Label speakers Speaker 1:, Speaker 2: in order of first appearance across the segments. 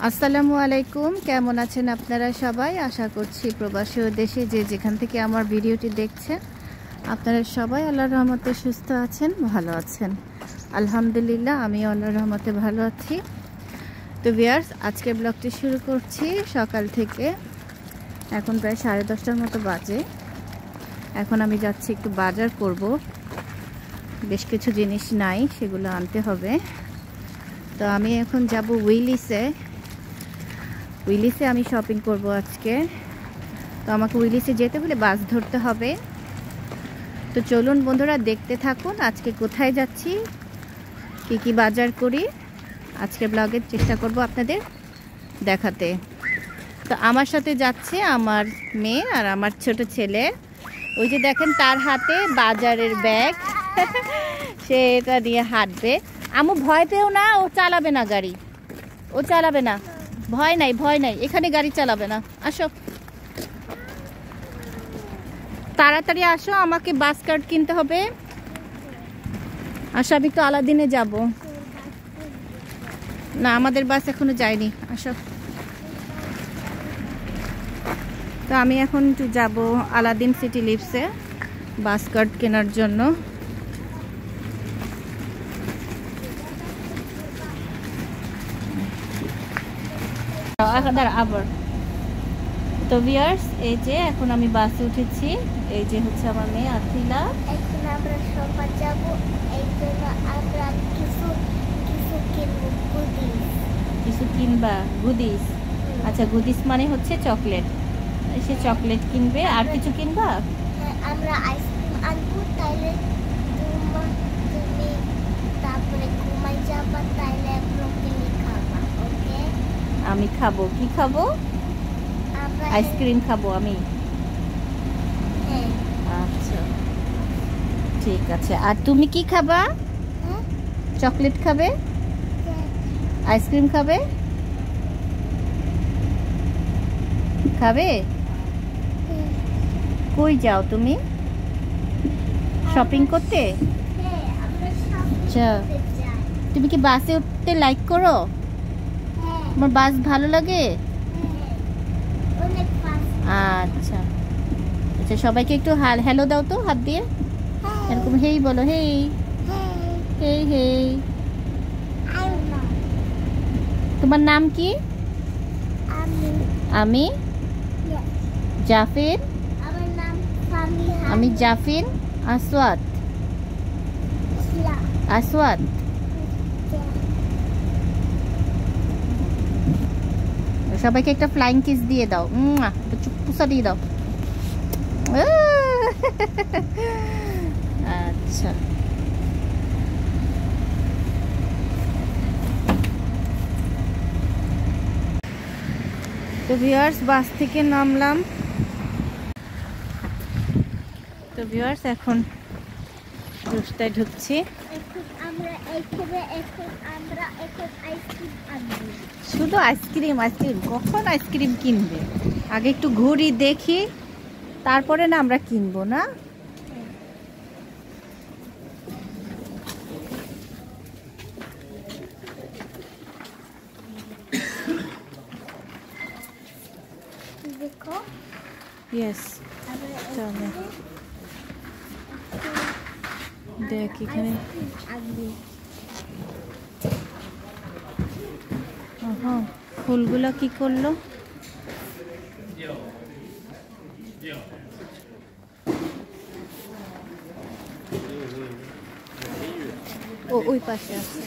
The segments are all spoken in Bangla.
Speaker 1: আসসালামু আলাইকুম, কেমন আছেন আপনারা সবাই? আশা করছি প্রবাসী ও দেশে যে যেখান থেকে আমার ভিডিওটি দেখছেন আপনারা সবাই আল্লাহর রহমতে সুস্থ আছেন, ভালো আছেন। আলহামদুলিল্লাহ, আমি আল্লাহর রহমতে ভালো আছি। তো ভিউয়ার্স, আজকের ব্লগটি শুরু করছি সকাল থেকে। এখন প্রায় 10:30টার মতো বাজে। এখন আমি যাচ্ছি একটু বাজার করব, বেশ কিছু জিনিস নাই, সেগুলো আনতে হবে। তো আমি এখন যাব উইলিসে আমি শপিং করব আজকে। তো আমাকে উইলিসে যেতে হলে বাস ধরতে হবে। তো চলুন বন্ধুরা, দেখতে থাকুন আজকে কোথায় যাচ্ছি, কি বাজার করি। আজকে ব্লগের চেষ্টা করব আপনাদের দেখাতে। তো আমার সাথে যাচ্ছে আমার মেয়ে আর আমার ছোট ছেলে। ওই যে দেখেন তার হাতে বাজারের ব্যাগ, সে এটা নিয়ে হাঁটবে। আমু ভয় পেও না, ও চালাবে না গাড়ি, ও চালাবে না, ভয় নাই, এখানে গাড়ি চালাবে না। আসো তাড়াতাড়ি আসো, আমাকে বাস কার্ড কিনতে হবে। আসো, আমি তো আলাদিনে যাব না, আমাদের বাস এখনো যায়নি। আসো। তো আমি এখন যাব আলাদিন সিটি লিভসে বাস কার্ড কেনার জন্য। আবার তো ভিউয়ার্স, এই যে এখন আমি বাসে উঠেছি। এই যে হচ্ছে আমার মেয়ে আথিলা।
Speaker 2: এখন আমরা সবাই যাব, এই জন্য আমরা
Speaker 1: কিছু কিনবা? গুদিস? আচ্ছা, গুদিস মানে হচ্ছে চকলেট। সে চকলেট কিনবে। আর কিছু কিনবা?
Speaker 2: আমরা আইসক্রিম আনবো, তাইলে তুমি তারপরে ঘুমাই যাবা, তাইলে ব্রোকলি খাবা। ওকে?
Speaker 1: আমি খাবো। কি খাবো? আইসক্রিম খাবো আমি। আচ্ছা ঠিক আছে। আর তুমি কি খাবা? চকলেট খাবে? আইসক্রিম খাবে? খাবে? কই যাও তুমি? শপিং করতে? আচ্ছা, তুমি কি বাসে উঠতে লাইক করো? আমার বাস ভালো লাগে? আচ্ছা আচ্ছা, সবাইকে একটু হ্যালো দাও তো হাত দিয়ে, এরকম হেই বলো, হেই হেই হেই। তোমার নাম কি? আমি জাফির। আমি জাফির আসওয়াদ। সবাইকে একটা ফ্লাইং কিস দিয়ে দাও, চুপপুসা দিয়ে দাও। আচ্ছা, তো ভিউয়ার্স, বাস থেকে নামলাম। তো ভিউয়ার্স, এখন রুস্তায় ঢুকছি। শুধু আইসক্রিম? কখন আইসক্রিম কিনবে? আগে একটু ঘুরি, দেখি, তারপরে না আমরা কিনবো না। ইয়েস, দেখ এখানে ফুলগুলা কি করলো? ও ওই পাশে আছে।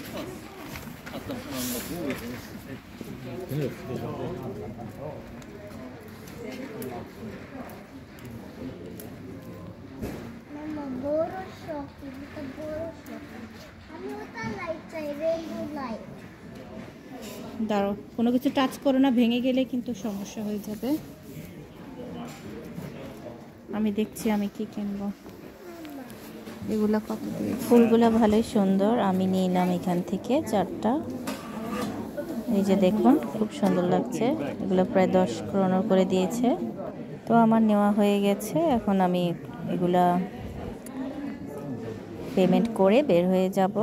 Speaker 1: দাঁড়াও, কোনো কিছু টাচ করো না, ভেঙে গেলে কিন্তু সমস্যা হয়ে যাবে। আমি দেখছি আমি কি কিনবো। এগুলো কত? ফুলগুলো ভালোই সুন্দর, আমি নিলাম এখান থেকে 4টা। এই যে দেখুন, খুব সুন্দর লাগছে। এগুলো প্রায় 10 ক্রোনো করে দিয়েছে। তো আমার নেওয়া হয়ে গেছে। এখন আমি এগুলা পেমেন্ট করে বের হয়ে যাব।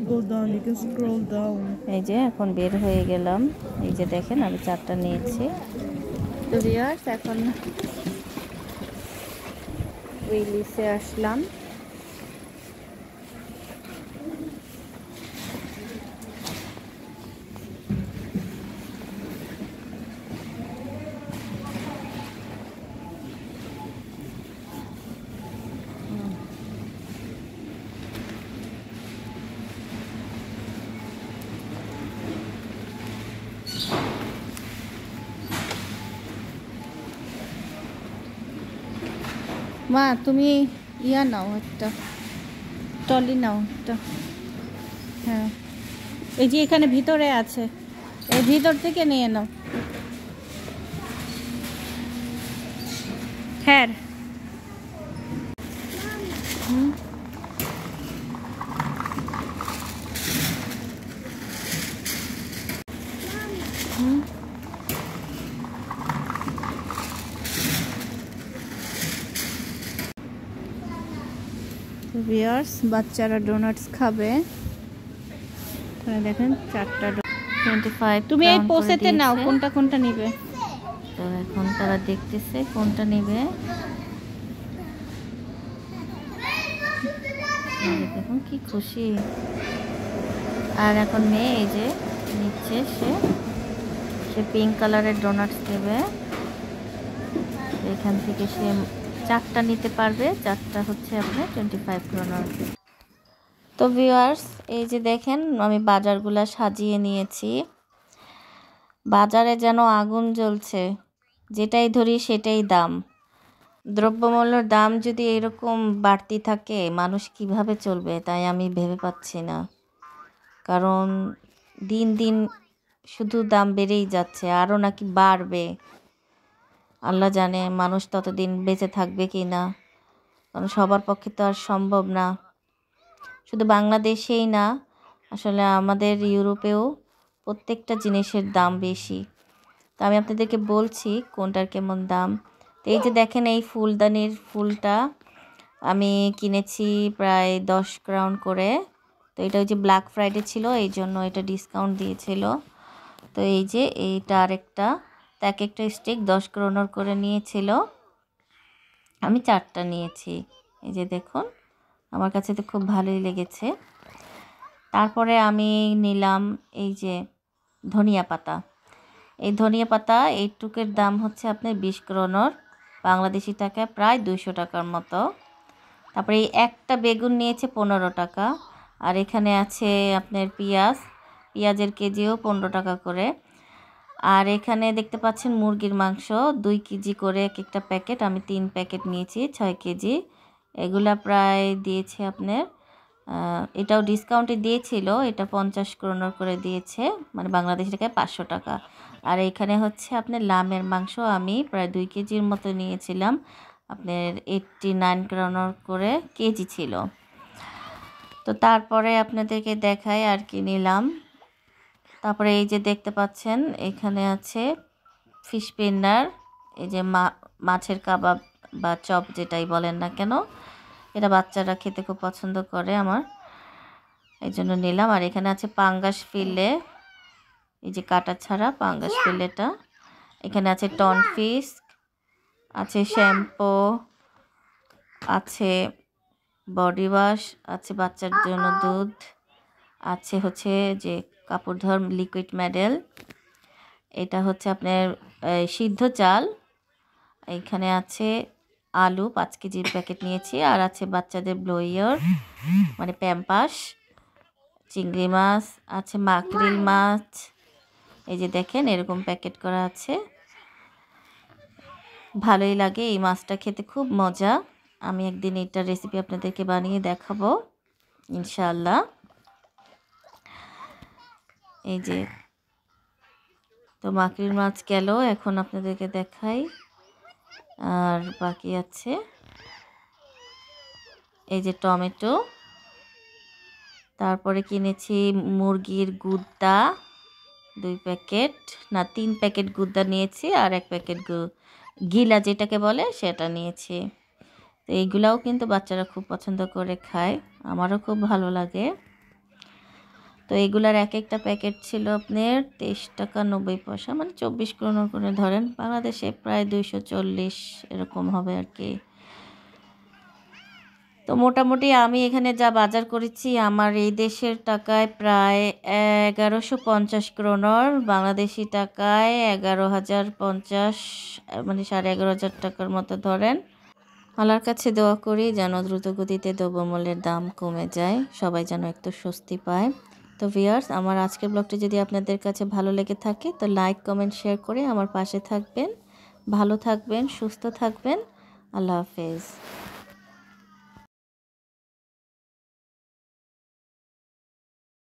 Speaker 3: go down, you can scroll down.
Speaker 1: এই যে এখন বের হয়ে গেলাম। এই যে দেখেন আমি 4টা নিয়েছি। তো ভিউয়ার্স এখন উইলিসে আসলাম। মা তুমি ইয়া নাও একটা, টলি নাও একটা। হ্যাঁ এই যে এখানে ভিতরে আছে, এই ভিতর থেকে নিয়ে নাও। হ্যাঁ ভিউয়ার্স বাচ্চারা ডোনাটস খাবে। দেখেন 4টা 25। তুমি এই পোসেতে নাও, কোনটা কোনটা নিবে। তো এখন তারা দেখতেছে কোনটা নিবে। দেখুন কি খুশি। আর এখন মেয়ে এই যে নিচ্ছে, সে পিঙ্ক কালারের ডোনাটস নেবে। এখান থেকে সে 4টা নিতে পারবে। 4টা হচ্ছে আপনার 25 ক্রোনার। তো ভিউয়ার্স এই যে দেখেন আমি বাজারগুলা সাজিয়ে নিয়েছি। বাজারে যেন আগুন জ্বলছে, যেটাই ধরি সেটাই দাম। দ্রব্যমূল্যের দাম যদি এরকম বাড়তি থাকে মানুষ কিভাবে চলবে তাই আমি ভেবে পাচ্ছি না। কারণ দিন দিন শুধু দাম বেড়েই যাচ্ছে, আরও নাকি বাড়বে। আল্লাহ জানে মানুষ ততদিন বেঁচে থাকবে কি না, কারণ সবার পক্ষে তো আর সম্ভব না। শুধু বাংলাদেশেই না, আসলে আমাদের ইউরোপেও প্রত্যেকটা জিনিসের দাম বেশি। তো আমি আপনাদেরকে বলছি কোনটার কেমন দাম। তো এই যে দেখেন এই ফুলদানির ফুলটা আমি কিনেছি প্রায় 10 ক্রাউন করে। তো এটা ওই যে ব্ল্যাক ফ্রাইডে ছিল, এই জন্য এটা ডিসকাউন্ট দিয়েছিল। তো এই যে এইটা আরেকটা, তো এক একটা স্টিক 10 ক্রোনার করে নিয়েছিল। আমি 4টা নিয়েছি। এই যে দেখুন আমার কাছে তো খুব ভালোই লেগেছে। তারপরে আমি নিলাম এই যে ধনিয়া পাতা। এই ধনিয়া পাতা এইটুকের দাম হচ্ছে আপনার 20 ক্রোনার, বাংলাদেশি টাকায় প্রায় 200 টাকার মতো। তারপরে এই একটা বেগুন নিয়েছে 15 টাকা। আর এখানে আছে আপনার পেঁয়াজের কেজিও 15 টাকা করে। আর এখানে দেখতে পাচ্ছেন মুরগির মাংস 2 কেজি করে এক একটা প্যাকেট, আমি 3 প্যাকেট নিয়েছি 6 কেজি। এগুলা প্রায় দিয়েছে আপনার, এটাও ডিসকাউন্টে দিয়েছিল, এটা 50 ক্রোনার করে দিয়েছে, মানে বাংলাদেশি টাকায় 500 টাকা। আর এখানে হচ্ছে আপনার লামের মাংস আমি প্রায় 2 কেজির মতো নিয়েছিলাম, আপনার 89 ক্রোনার করে কেজি ছিল। তো তারপরে আপনাদেরকে দেখাই আর কি নিলাম। তারপরে এই যে দেখতে পাচ্ছেন এখানে আছে ফিশ ফিঙ্গার, এই যে মাছের কাবাব বা চপ যেটাই বলেন না কেন, এটা বাচ্চারা খেতে খুব পছন্দ করে আমার, এই জন্য নিলাম। আর এখানে আছে পাঙ্গাস ফিলে, এই যে কাটা ছাড়া পাঙ্গাস ফিলেটা। এখানে আছে টন ফিশ, আছে শ্যাম্পু, আছে বডি ওয়াশ, আছে বাচ্চার জন্য দুধ, আছে হচ্ছে যে কাপড় ধোয়ার লিকুইড মেডেল, এটা হচ্ছে আপনার সিদ্ধ চাল, এইখানে আছে আলু 5 কেজির প্যাকেট নিয়েছি, আর আছে বাচ্চাদের ব্লোয়ার মানে প্যাম্পাস, চিংড়ি মাছ, আছে মাকড়িল মাছ, এই যে দেখেন এরকম প্যাকেট করা আছে। ভালোই লাগে এই মাছটা খেতে, খুব মজা। আমি একদিন এইটার রেসিপি আপনাদেরকে বানিয়ে দেখাবো ইনশাআল্লাহ। এই যে তো মাকড়ির মাছ গেল, এখন আপনাদেরকে দেখাই। আর বাকি আছে এই যে টমেটো, তারপরে কিনেছি মুরগির গুদ্দা 2 প্যাকেট, না 3 প্যাকেট গুদ্দা নিয়েছি, আর 1 প্যাকেট গিলা যেটাকে বলে সেটা নিয়েছি। তো এইগুলাও কিন্তু বাচ্চারা খুব পছন্দ করে খায়, আমারও খুব ভালো লাগে। তো এগুলার এক একটা প্যাকেট ছিল আপনার 23 টাকা 90 পয়সা, মানে 24 ক্রোনা করে ধরেন, বাংলাদেশে প্রায় 240 এরকম হবে আর কি। তো মোটামুটি আমি এখানে যা বাজার করেছি আমার এই দেশের টাকায় প্রায় 1150 ক্রোনার, বাংলাদেশি টাকায় 11,050, মানে 11,500 টাকার মতো ধরেন। আল্লাহর কাছে দোয়া করি যেন দ্রুত গতিতে দ্রব্যমূল্যের দাম কমে যায়, সবাই যেন একটু স্বস্তি পায়। তো ভিউয়ার্স, আমার আজকের ব্লগটি যদি আপনাদের কাছে ভালো লেগে থাকে তো লাইক কমেন্ট শেয়ার করে আমার পাশে থাকবেন। ভালো থাকবেন, সুস্থ থাকবেন। আল্লাহ হাফেজ।